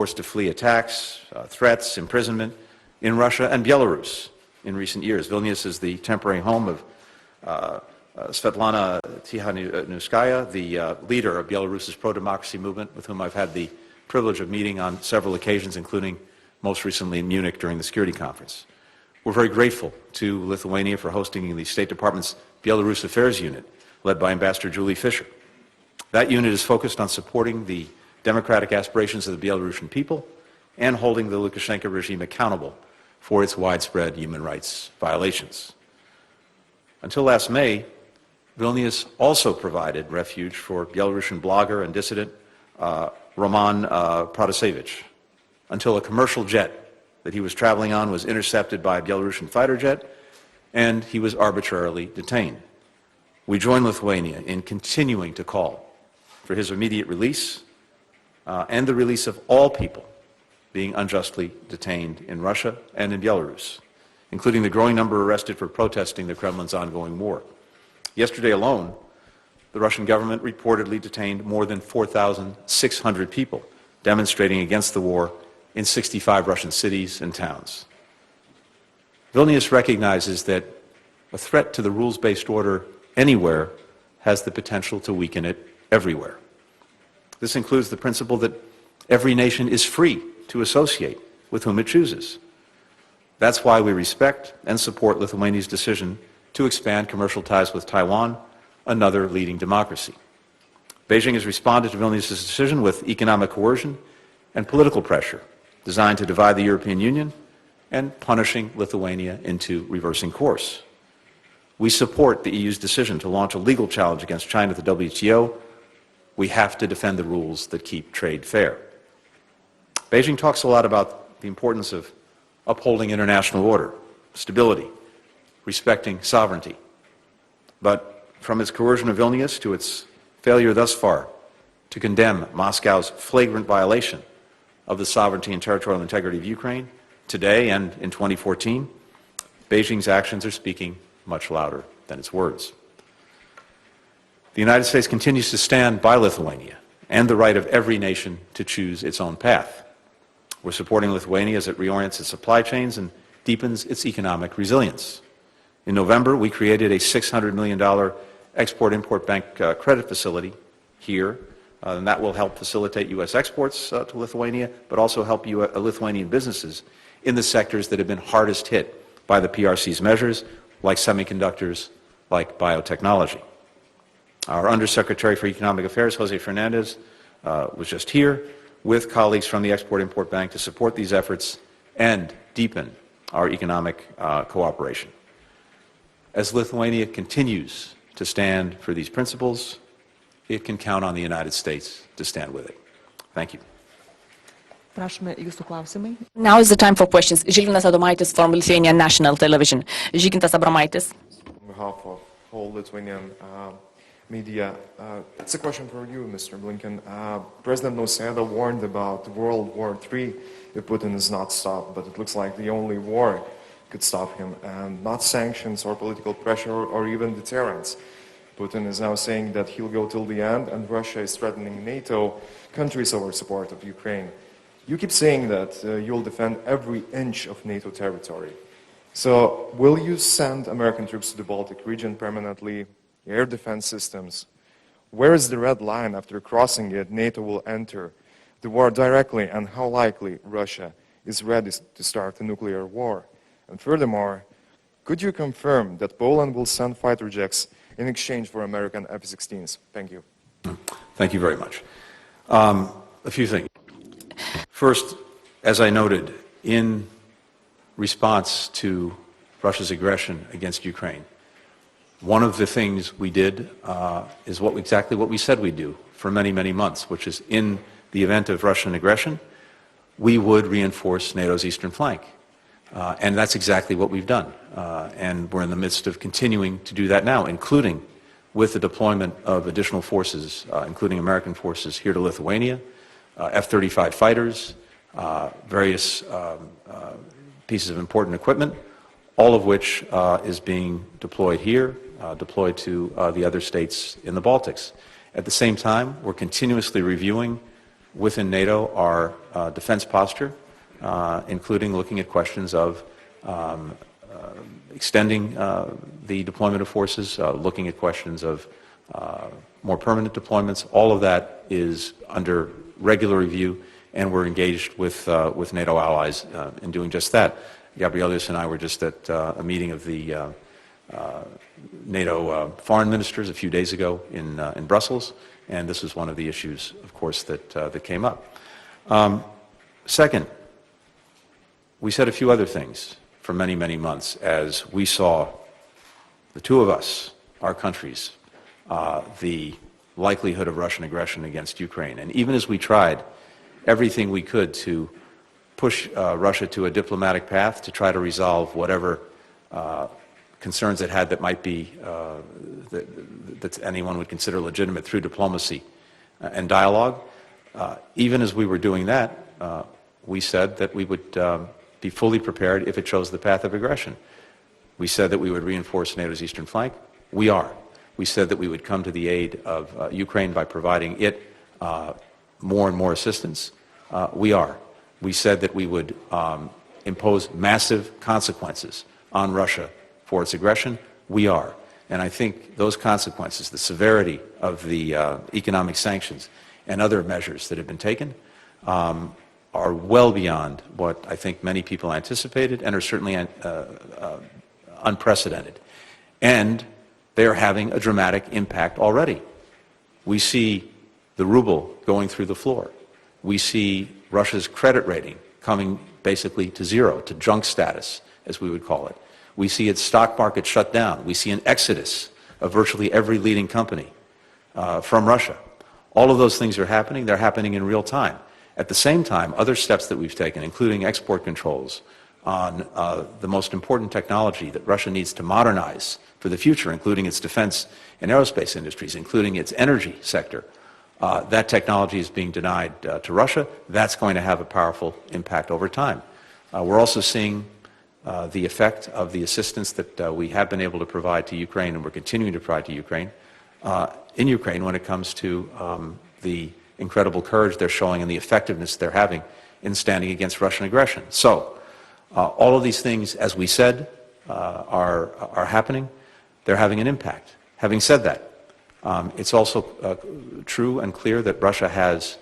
forced to flee attacks, threats, imprisonment in Russia and Belarus in recent years. Vilnius is the temporary home of Svetlana Tikhanovskaya, the leader of Belarus's pro-democracy movement, with whom I've had the privilege of meeting on several occasions, including most recently in Munich during the Security Conference. We're very grateful to Lithuania for hosting the State Department's Belarus Affairs Unit, led by Ambassador Julie Fisher. That unit is focused on supporting the democratic aspirations of the Belarusian people and holding the Lukashenko regime accountable for its widespread human rights violations. Until last May, Vilnius also provided refuge for Belarusian blogger and dissident Roman Protasevich, until a commercial jet that he was traveling on was intercepted by a Belarusian fighter jet and he was arbitrarily detained. We join Lithuania in continuing to call for his immediate release and the release of all people being unjustly detained in Russia and in Belarus, including the growing number arrested for protesting the Kremlin's ongoing war. Yesterday alone, the Russian government reportedly detained more than 4,600 people demonstrating against the war in 65 Russian cities and towns. Vilnius recognizes that a threat to the rules-based order anywhere has the potential to weaken it everywhere. This includes the principle that every nation is free to associate with whom it chooses. That's why we respect and support Lithuania's decision to expand commercial ties with Taiwan, another leading democracy. Beijing has responded to Vilnius' decision with economic coercion and political pressure designed to divide the European Union and punishing Lithuania into reversing course. We support the EU's decision to launch a legal challenge against China at the WTO. We have to defend the rules that keep trade fair. Beijing talks a lot about the importance of upholding international order, stability, respecting sovereignty. But from its coercion of Vilnius to its failure thus far to condemn Moscow's flagrant violation of the sovereignty and territorial integrity of Ukraine, today and in 2014, Beijing's actions are speaking much louder than its words. The United States continues to stand by Lithuania and the right of every nation to choose its own path. We're supporting Lithuania as it reorients its supply chains and deepens its economic resilience. In November, we created a $600 million Export-Import Bank credit facility here, and that will help facilitate U.S. exports to Lithuania, but also help Lithuanian businesses in the sectors that have been hardest hit by the PRC's measures, like semiconductors, like biotechnology. Our Undersecretary for Economic Affairs, Jose Fernandez, was just here with colleagues from the Export-Import Bank to support these efforts and deepen our economic cooperation. As Lithuania continues to stand for these principles, it can count on the United States to stand with it. Thank you. Now is the time for questions. Žilvinas Adomaitis from Lithuanian National Television. Žygintas Abramaitis. On behalf of whole Lithuanian media, it's a question for you, Mr. Blinken. President Nausėda warned about World War III if Putin is not stopped, but it looks like the only war could stop him, and not sanctions or political pressure or even deterrence. Putin is now saying that he'll go till the end, and Russia is threatening NATO countries over support of Ukraine. You keep saying that you'll defend every inch of NATO territory. So will you send American troops to the Baltic region permanently, air defense systems? Where is the red line? After crossing it, NATO will enter the war directly, and how likely Russia is ready to start a nuclear war? And furthermore, could you confirm that Poland will send fighter jets in exchange for American F-16s? Thank you. Thank you very much. A few things. First, as I noted, in response to Russia's aggression against Ukraine, one of the things we did is exactly what we said we'd do for many, many months, which is in the event of Russian aggression, we would reinforce NATO's eastern flank. And that's exactly what we've done. And we're in the midst of continuing to do that now, including with the deployment of additional forces, including American forces here to Lithuania, F-35 fighters, various pieces of important equipment, all of which is being deployed here, deployed to the other states in the Baltics. At the same time, we're continuously reviewing within NATO our defense posture, including looking at questions of extending the deployment of forces, looking at questions of more permanent deployments. All of that is under regular review, and we're engaged with NATO allies in doing just that. Gabrielius and I were just at a meeting of the NATO foreign ministers a few days ago in Brussels, and this is one of the issues, of course, that came up. Second, we said a few other things for many, many months as we saw, the two of us, our countries, the likelihood of Russian aggression against Ukraine. And even as we tried everything we could to push Russia to a diplomatic path to try to resolve whatever concerns it had that might be, that anyone would consider legitimate through diplomacy and dialogue, even as we were doing that, we said that we would be fully prepared if it chose the path of aggression. We said that we would reinforce NATO's eastern flank. We are. We said that we would come to the aid of Ukraine by providing it more and more assistance. We are. We said that we would impose massive consequences on Russia for its aggression. We are. And I think those consequences, the severity of the economic sanctions and other measures that have been taken, are well beyond what I think many people anticipated and are certainly unprecedented. And they are having a dramatic impact already. We see the ruble going through the floor. We see Russia's credit rating coming basically to zero, to junk status, as we would call it. We see its stock market shut down. We see an exodus of virtually every leading company from Russia. All of those things are happening. They're happening in real time. At the same time, other steps that we've taken, including export controls on the most important technology that Russia needs to modernize for the future, including its defense and aerospace industries, including its energy sector, that technology is being denied to Russia. That's going to have a powerful impact over time. We're also seeing the effect of the assistance that we have been able to provide to Ukraine, and we're continuing to provide to Ukraine, in Ukraine when it comes to the incredible courage they're showing and the effectiveness they're having in standing against Russian aggression. So, all of these things, as we said, are happening. They're having an impact. Having said that, it's also true and clear that Russia has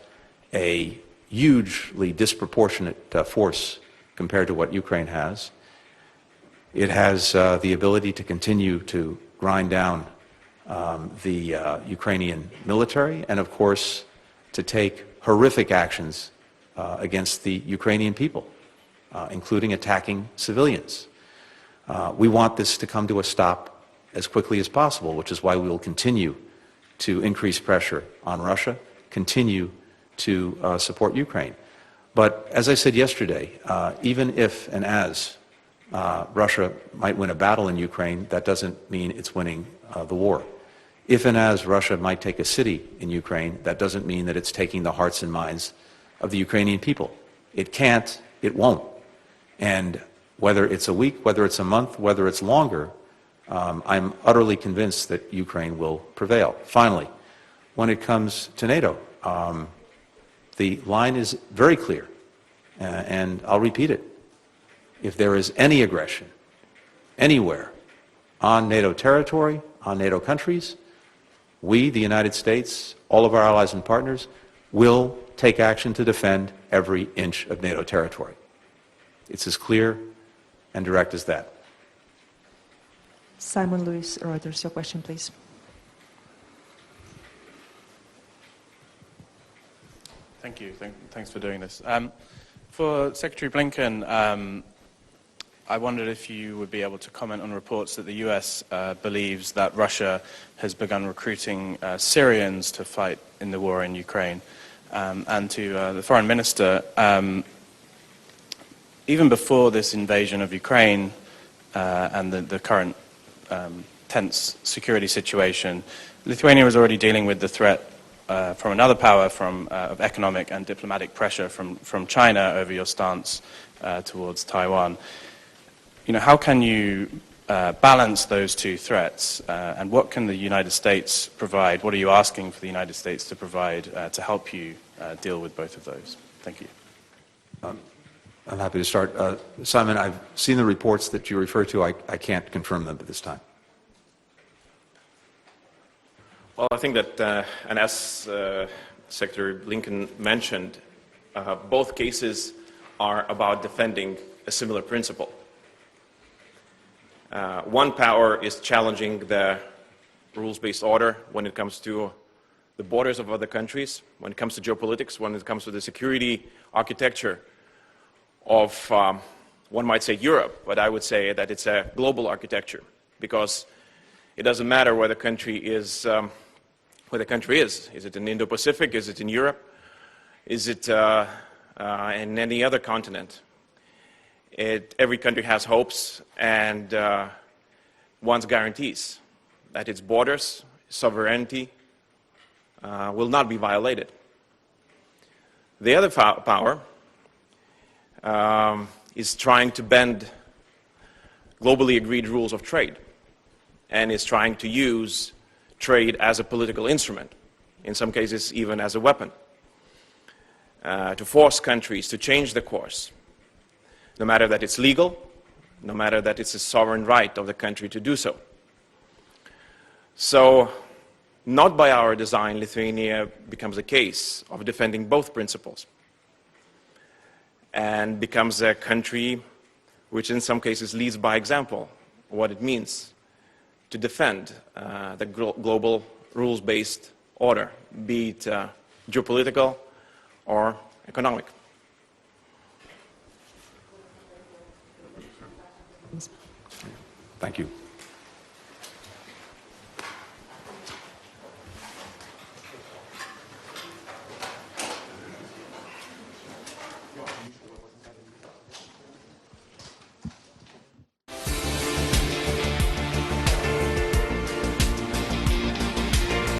a hugely disproportionate force compared to what Ukraine has. It has the ability to continue to grind down the Ukrainian military and, of course, to take horrific actions against the Ukrainian people, including attacking civilians. We want this to come to a stop as quickly as possible, which is why we will continue to increase pressure on Russia, continue to support Ukraine. But as I said yesterday, even if and as Russia might win a battle in Ukraine, that doesn't mean it's winning the war. If and as Russia might take a city in Ukraine, that doesn't mean that it's taking the hearts and minds of the Ukrainian people. It can't, it won't. And whether it's a week, whether it's a month, whether it's longer, I'm utterly convinced that Ukraine will prevail. Finally, when it comes to NATO, the line is very clear, and I'll repeat it. If there is any aggression anywhere on NATO territory, on NATO countries, we, the United States, all of our allies and partners, will take action to defend every inch of NATO territory. It's as clear and direct as that. Simon Lewis, Reuters, your question, please. Thank you. Thanks for doing this. For Secretary Blinken, I wondered if you would be able to comment on reports that the US believes that Russia has begun recruiting Syrians to fight in the war in Ukraine. And to the Foreign Minister, even before this invasion of Ukraine and the current tense security situation, Lithuania was already dealing with the threat from another power of economic and diplomatic pressure from China over your stance towards Taiwan. You know, how can you balance those two threats? And what can the United States provide? What are you asking for the United States to provide to help you deal with both of those? Thank you. I'm happy to start. Simon, I've seen the reports that you refer to. I can't confirm them at this time. Well, I think that, and as Secretary Blinken mentioned, both cases are about defending a similar principle. One power is challenging the rules-based order when it comes to the borders of other countries, when it comes to geopolitics, when it comes to the security architecture of, one might say Europe, but I would say that it's a global architecture, because it doesn't matter where the country is. Is it in Indo-Pacific? Is it in Europe? Is it in any other continent? Every country has hopes and wants guarantees that its borders, sovereignty, will not be violated. The other power is trying to bend globally agreed rules of trade, and is trying to use trade as a political instrument, in some cases even as a weapon, to force countries to change the course, no matter that it's legal, no matter that it's a sovereign right of the country to do so. So, not by our design, Lithuania becomes a case of defending both principles, and becomes a country which in some cases leads by example what it means to defend the global rules-based order, be it geopolitical or economic. Thank you.